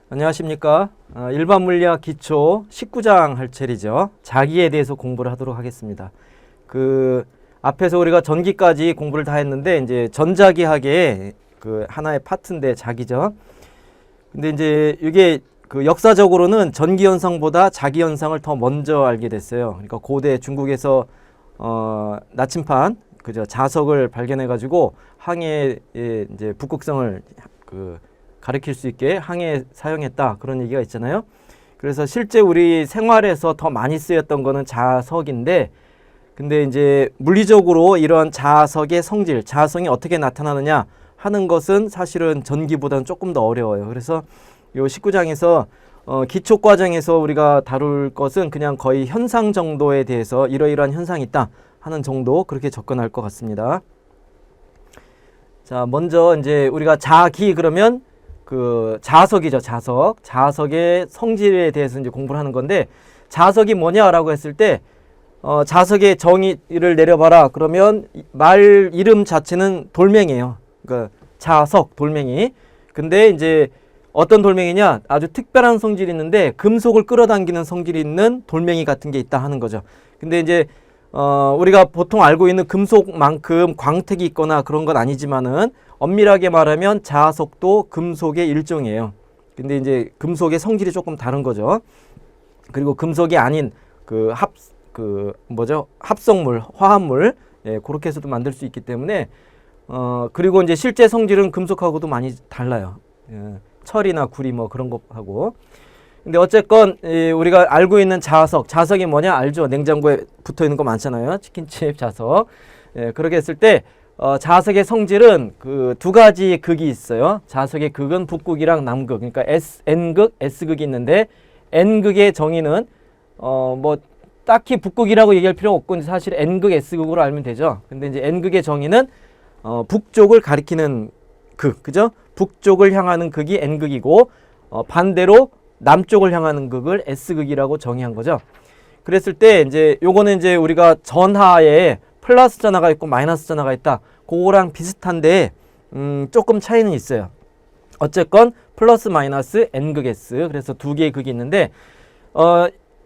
안녕하십니까. 일반 물리학 기초 19장 할 차례죠. 자기에 대해서 공부를 하도록 하겠습니다. 앞에서 우리가 전기까지 공부를 다 했는데 이제 전자기학의 하나의 파트인데 자기죠. 근데 이제 이게 역사적으로는 전기 현상보다 자기 현상을 더 먼저 알게 됐어요. 그러니까 고대 중국에서 나침판 자석을 발견해 가지고 항해의 이제 북극성을 가리킬 수 있게 항해에 사용했다, 그런 얘기가 있잖아요. 그래서 실제 우리 생활에서 더 많이 쓰였던 거는 자석인데, 근데 이제 물리적으로 이런 자석의 성질, 자성이 어떻게 나타나느냐 하는 것은 사실은 전기보다는 조금 더 어려워요. 그래서 요 19장에서 기초 과정에서 우리가 다룰 것은 그냥 거의 현상 정도에 대해서 이러이러한 현상이 있다 하는 정도, 그렇게 접근할 것 같습니다. 자, 먼저 이제 우리가 자기 그러면 자석이죠. 자석의 성질에 대해서 이제 공부를 하는 건데, 자석이 뭐냐라고 했을 때 자석의 정의를 내려봐라 그러면 말 이름 자체는 돌멩이에요. 그러니까 자석, 돌멩이. 근데 이제 어떤 돌멩이냐, 아주 특별한 성질이 있는데 금속을 끌어당기는 성질이 있는 돌멩이 같은 게 있다 하는 거죠. 근데 이제 우리가 보통 알고 있는 금속만큼 광택이 있거나 그런 건 아니지만은 엄밀하게 말하면 자석도 금속의 일종이에요. 근데 이제 금속의 성질이 조금 다른 거죠. 그리고 금속이 아닌 합성물, 화합물, 예, 그렇게 해서도 만들 수 있기 때문에 그리고 이제 실제 성질은 금속하고도 많이 달라요. 예, 철이나 구리 뭐 그런 것하고. 근데 어쨌건 우리가 알고 있는 자석이 뭐냐 알죠? 냉장고에 붙어 있는 거 많잖아요. 치킨칩 자석. 예, 그렇게 했을 때 자석의 성질은 두 가지 극이 있어요. 자석의 극은 북극이랑 남극. 그러니까 N극, S극이 있는데, N극의 정의는 뭐 딱히 북극이라고 얘기할 필요 없고 사실 N극, S극으로 알면 되죠. 근데 이제 N극의 정의는 북쪽을 가리키는 극, 그죠? 북쪽을 향하는 극이 N극이고 반대로 남쪽을 향하는 극을 S극이라고 정의한 거죠. 그랬을 때 이제 요거는 이제 우리가 전하에 플러스 전하가 있고 마이너스 전하가 있다, 그거랑 비슷한데 조금 차이는 있어요. 어쨌건 플러스 마이너스 N극 S, 그래서 두 개의 극이 있는데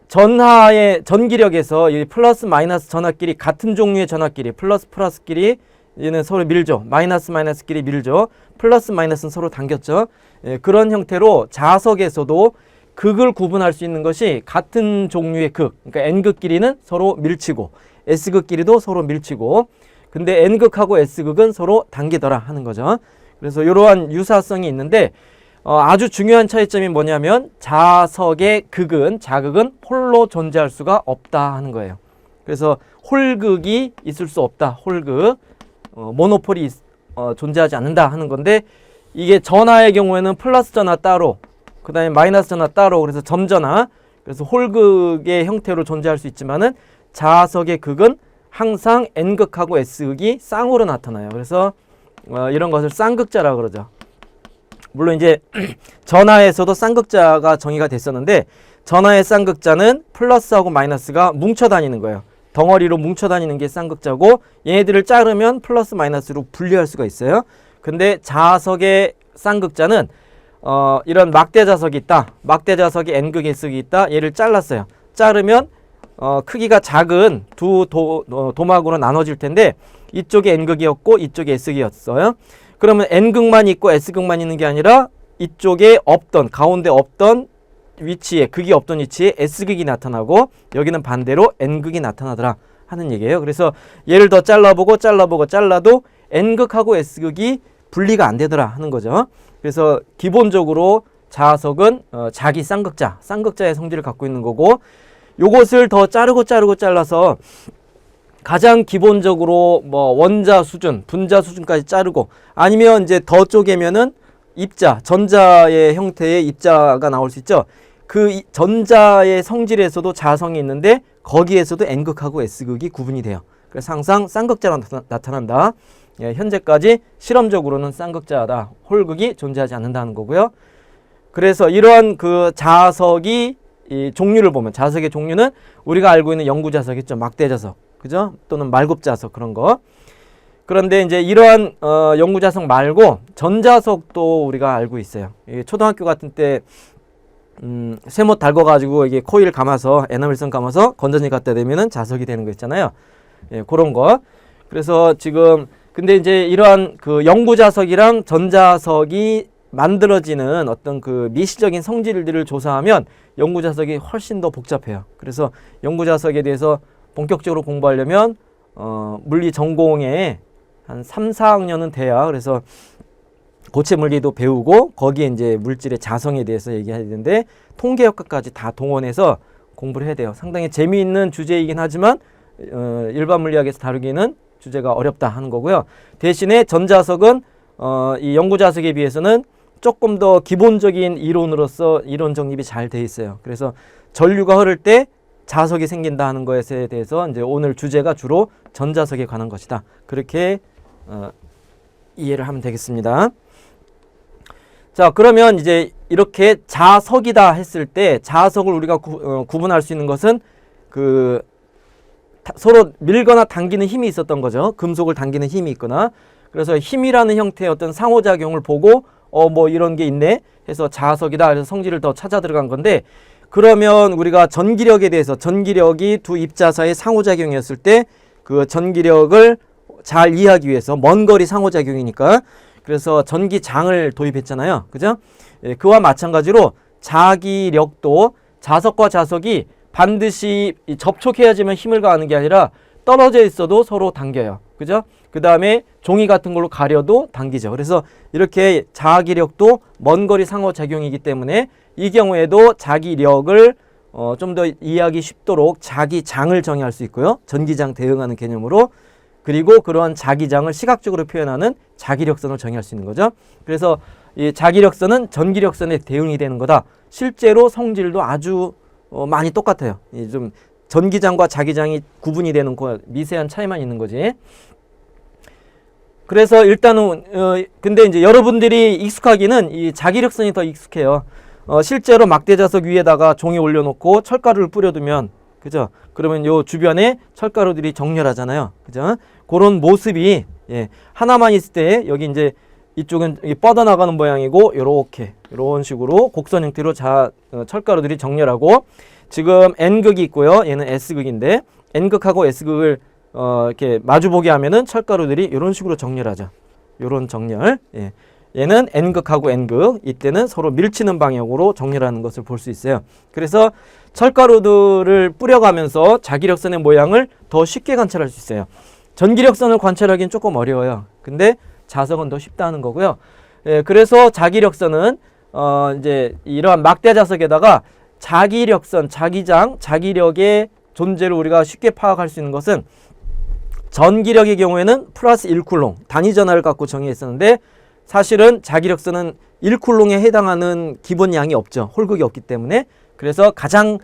전하의 전기력에서 이 플러스 마이너스 전하끼리 같은 종류의 전하끼리 플러스 플러스끼리 얘는 서로 밀죠. 마이너스 마이너스끼리 밀죠. 플러스 마이너스는 서로 당겼죠. 예, 그런 형태로 자석에서도 극을 구분할 수 있는 것이 같은 종류의 극, 그러니까 N극끼리는 서로 밀치고 S극끼리도 서로 밀치고, 근데 N극하고 S극은 서로 당기더라 하는 거죠. 그래서 이러한 유사성이 있는데 아주 중요한 차이점이 뭐냐면 자석의 극은, 자극은 홀로 존재할 수가 없다 하는 거예요. 그래서 홀극이 있을 수 없다. 홀극, 모노폴이 존재하지 않는다 하는 건데, 이게 전하의 경우에는 플러스 전하 따로, 그 다음에 마이너스 전하 따로, 그래서 점전하, 그래서 홀극의 형태로 존재할 수 있지만은 자석의 극은 항상 N극하고 S극이 쌍으로 나타나요. 그래서 이런 것을 쌍극자라고 그러죠. 물론 이제 전하에서도 쌍극자가 정의가 됐었는데, 전하의 쌍극자는 플러스하고 마이너스가 뭉쳐 다니는 거예요. 덩어리로 뭉쳐 다니는 게 쌍극자고, 얘네들을 자르면 플러스 마이너스로 분리할 수가 있어요. 근데 자석의 쌍극자는 이런 막대 자석이 있다. 막대 자석이 N극 S극이 있다. 얘를 잘랐어요. 자르면 크기가 작은 두 도막으로 나눠질 텐데, 이쪽이 N극이었고 이쪽이 S극이었어요. 그러면 N극만 있고 S극만 있는 게 아니라 이쪽에 없던, 가운데 없던 위치에, 극이 없던 위치에 S극이 나타나고, 여기는 반대로 N극이 나타나더라 하는 얘기예요. 그래서 얘를 더 잘라보고 잘라도 N극하고 S극이 분리가 안 되더라 하는 거죠. 그래서 기본적으로 자석은 자기 쌍극자의 성질을 갖고 있는 거고, 요것을 더 잘라서 가장 기본적으로 뭐 원자 수준, 분자 수준까지 자르고, 아니면 이제 더 쪼개면은 입자, 전자의 형태의 입자가 나올 수 있죠. 그 전자의 성질에서도 자성이 있는데 거기에서도 N극하고 S극이 구분이 돼요. 그래서 항상 쌍극자로 나타난다. 예, 현재까지 실험적으로는 쌍극자다, 홀극이 존재하지 않는다는 거고요. 그래서 이러한 자석이 이 종류를 보면, 자석의 종류는 우리가 알고 있는 영구자석 있죠. 막대자석, 그죠? 또는 말굽자석, 그런 거. 그런데 이제 이러한 영구자석 말고 전자석도 우리가 알고 있어요. 초등학교 같은 때 쇠못 달궈가지고 이게 코일 감아서 에나멜선 감아서 건전지 갖다 대면은 자석이 되는 거 있잖아요. 예, 그런 거. 그래서 지금 근데 이제 이러한 그 영구자석이랑 전자석이 만들어지는 어떤 그 미시적인 성질들을 조사하면 영구자석이 훨씬 더 복잡해요. 그래서 영구자석에 대해서 본격적으로 공부하려면 물리 전공에 한 3, 4학년은 돼야 그래서 고체 물리도 배우고 거기에 이제 물질의 자성에 대해서 얘기해야 되는데 통계역학까지 다 동원해서 공부를 해야 돼요. 상당히 재미있는 주제이긴 하지만 일반 물리학에서 다루기는 주제가 어렵다 하는 거고요. 대신에 전자석은 이 영구자석에 비해서는 조금 더 기본적인 이론으로서 이론 정립이 잘 돼 있어요. 그래서 전류가 흐를 때 자석이 생긴다 하는 것에 대해서 이제 오늘 주제가 주로 전자석에 관한 것이다. 그렇게 이해를 하면 되겠습니다. 자, 그러면 이제 이렇게 자석이다 했을 때 자석을 우리가 구분할 수 있는 것은 그 서로 밀거나 당기는 힘이 있었던 거죠. 금속을 당기는 힘이 있거나. 그래서 힘이라는 형태의 어떤 상호작용을 보고 뭐 이런 게 있네 해서 자석이다 그래서 성질을 더 찾아 들어간 건데, 그러면 우리가 전기력에 대해서 전기력이 두 입자 사이의 상호작용이었을 때 그 전기력을 잘 이해하기 위해서 먼 거리 상호작용이니까 그래서 전기장을 도입했잖아요. 그죠? 예, 그와 마찬가지로 자기력도 자석과 자석이 반드시 접촉해야지만 힘을 가하는 게 아니라 떨어져 있어도 서로 당겨요. 그죠? 그 다음에 종이 같은 걸로 가려도 당기죠. 그래서 이렇게 자기력도 먼 거리 상호작용이기 때문에 이 경우에도 자기력을 좀 더 이해하기 쉽도록 자기장을 정의할 수 있고요. 전기장 대응하는 개념으로. 그리고 그러한 자기장을 시각적으로 표현하는 자기력선을 정의할 수 있는 거죠. 그래서 이 자기력선은 전기력선의 대응이 되는 거다. 실제로 성질도 아주 많이 똑같아요. 좀 전기장과 자기장이 구분이 되는 미세한 차이만 있는 거지. 그래서 일단은 근데 이제 여러분들이 익숙하기는 이 자기력선이 더 익숙해요. 실제로 막대자석 위에다가 종이 올려놓고 철가루를 뿌려두면, 그죠? 그러면 요 주변에 철가루들이 정렬하잖아요. 그죠? 그런 모습이, 예, 하나만 있을 때 여기 이제 이쪽은 뻗어나가는 모양이고 요렇게 이런 식으로 곡선 형태로 철가루들이 정렬하고, 지금 N극이 있고요. 얘는 S극인데 N극하고 S극을 이렇게 마주보게 하면은 철가루들이 이런 식으로 정렬하죠. 요런 정렬. 예. 얘는 N극하고 N극, 이때는 서로 밀치는 방향으로 정렬하는 것을 볼 수 있어요. 그래서 철가루들을 뿌려가면서 자기력선의 모양을 더 쉽게 관찰할 수 있어요. 전기력선을 관찰하기는 조금 어려워요. 근데 자석은 더 쉽다는 거고요. 예, 그래서 자기력선은 이제 이러한 막대 자석에다가 자기력선, 자기장, 자기력의 존재를 우리가 쉽게 파악할 수 있는 것은 전기력의 경우에는 플러스 1쿨롱 단위 전하를 갖고 정의했었는데, 사실은 자기력선은 1쿨롱에 해당하는 기본 양이 없죠. 홀극이 없기 때문에. 그래서 가장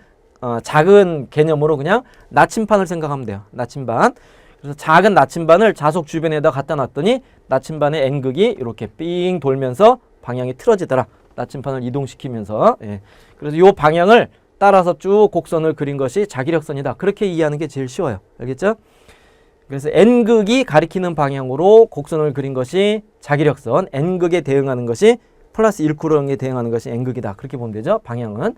작은 개념으로 그냥 나침반을 생각하면 돼요. 나침반. 그래서 작은 나침반을 자석 주변에다 갖다 놨더니 나침반의 N극이 이렇게 삥 돌면서 방향이 틀어지더라. 나침반을 이동시키면서. 예. 그래서 이 방향을 따라서 쭉 곡선을 그린 것이 자기력선이다. 그렇게 이해하는 게 제일 쉬워요. 알겠죠? 그래서 N극이 가리키는 방향으로 곡선을 그린 것이 자기력선, N극에 대응하는 것이 플러스 1쿨롱에 대응하는 것이 N극이다. 그렇게 보면 되죠. 방향은.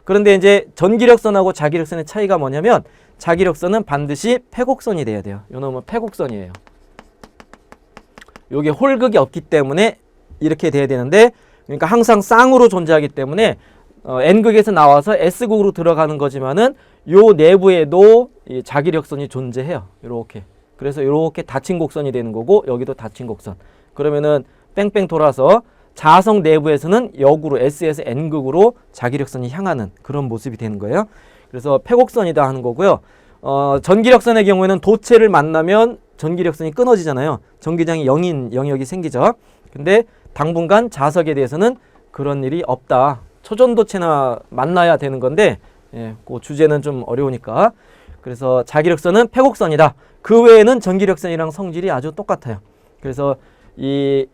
그런데 이제 전기력선하고 자기력선의 차이가 뭐냐면, 자기력선은 반드시 패곡선이 돼야 돼요. 요 놈은 패곡선이에요. 요게 홀극이 없기 때문에 이렇게 돼야 되는데, 그러니까 항상 쌍으로 존재하기 때문에 N극에서 나와서 S극으로 들어가는 거지만은 요 내부에도 이 자기력선이 존재해요. 요렇게. 그래서 요렇게 닫힌 곡선이 되는 거고, 여기도 닫힌 곡선. 그러면은 뺑뺑 돌아서 자석 내부에서는 역으로 S에서 N극으로 자기력선이 향하는 그런 모습이 되는 거예요. 그래서 패곡선이다 하는 거고요. 전기력선의 경우에는 도체를 만나면 전기력선이 끊어지잖아요. 전기장이 0인 영역이 생기죠. 근데 당분간 자석에 대해서는 그런 일이 없다. 초전도체나 만나야 되는 건데, 예, 그 주제는 좀 어려우니까. 그래서 자기력선은 패곡선이다. 그 외에는 전기력선이랑 성질이 아주 똑같아요. 그래서 이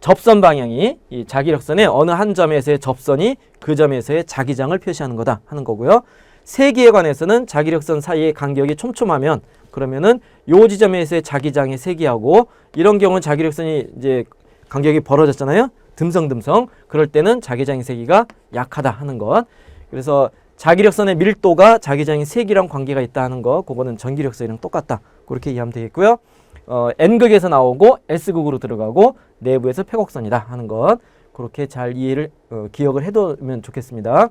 접선 방향이 이 자기력선의 어느 한 점에서의 접선이 그 점에서의 자기장을 표시하는 거다 하는 거고요. 세기에 관해서는 자기력선 사이의 간격이 촘촘하면 그러면은 요 지점에서의 자기장의 세기하고 이런 경우는 자기력선이 이제 간격이 벌어졌잖아요. 듬성듬성. 그럴 때는 자기장의 세기가 약하다 하는 것. 그래서 자기력선의 밀도가 자기장의 세기랑 관계가 있다 하는 거, 그거는 전기력선이랑 똑같다. 그렇게 이해하면 되겠고요. N극에서 나오고 S극으로 들어가고 내부에서 폐곡선이다 하는 것. 그렇게 잘 이해를 기억을 해두면 좋겠습니다.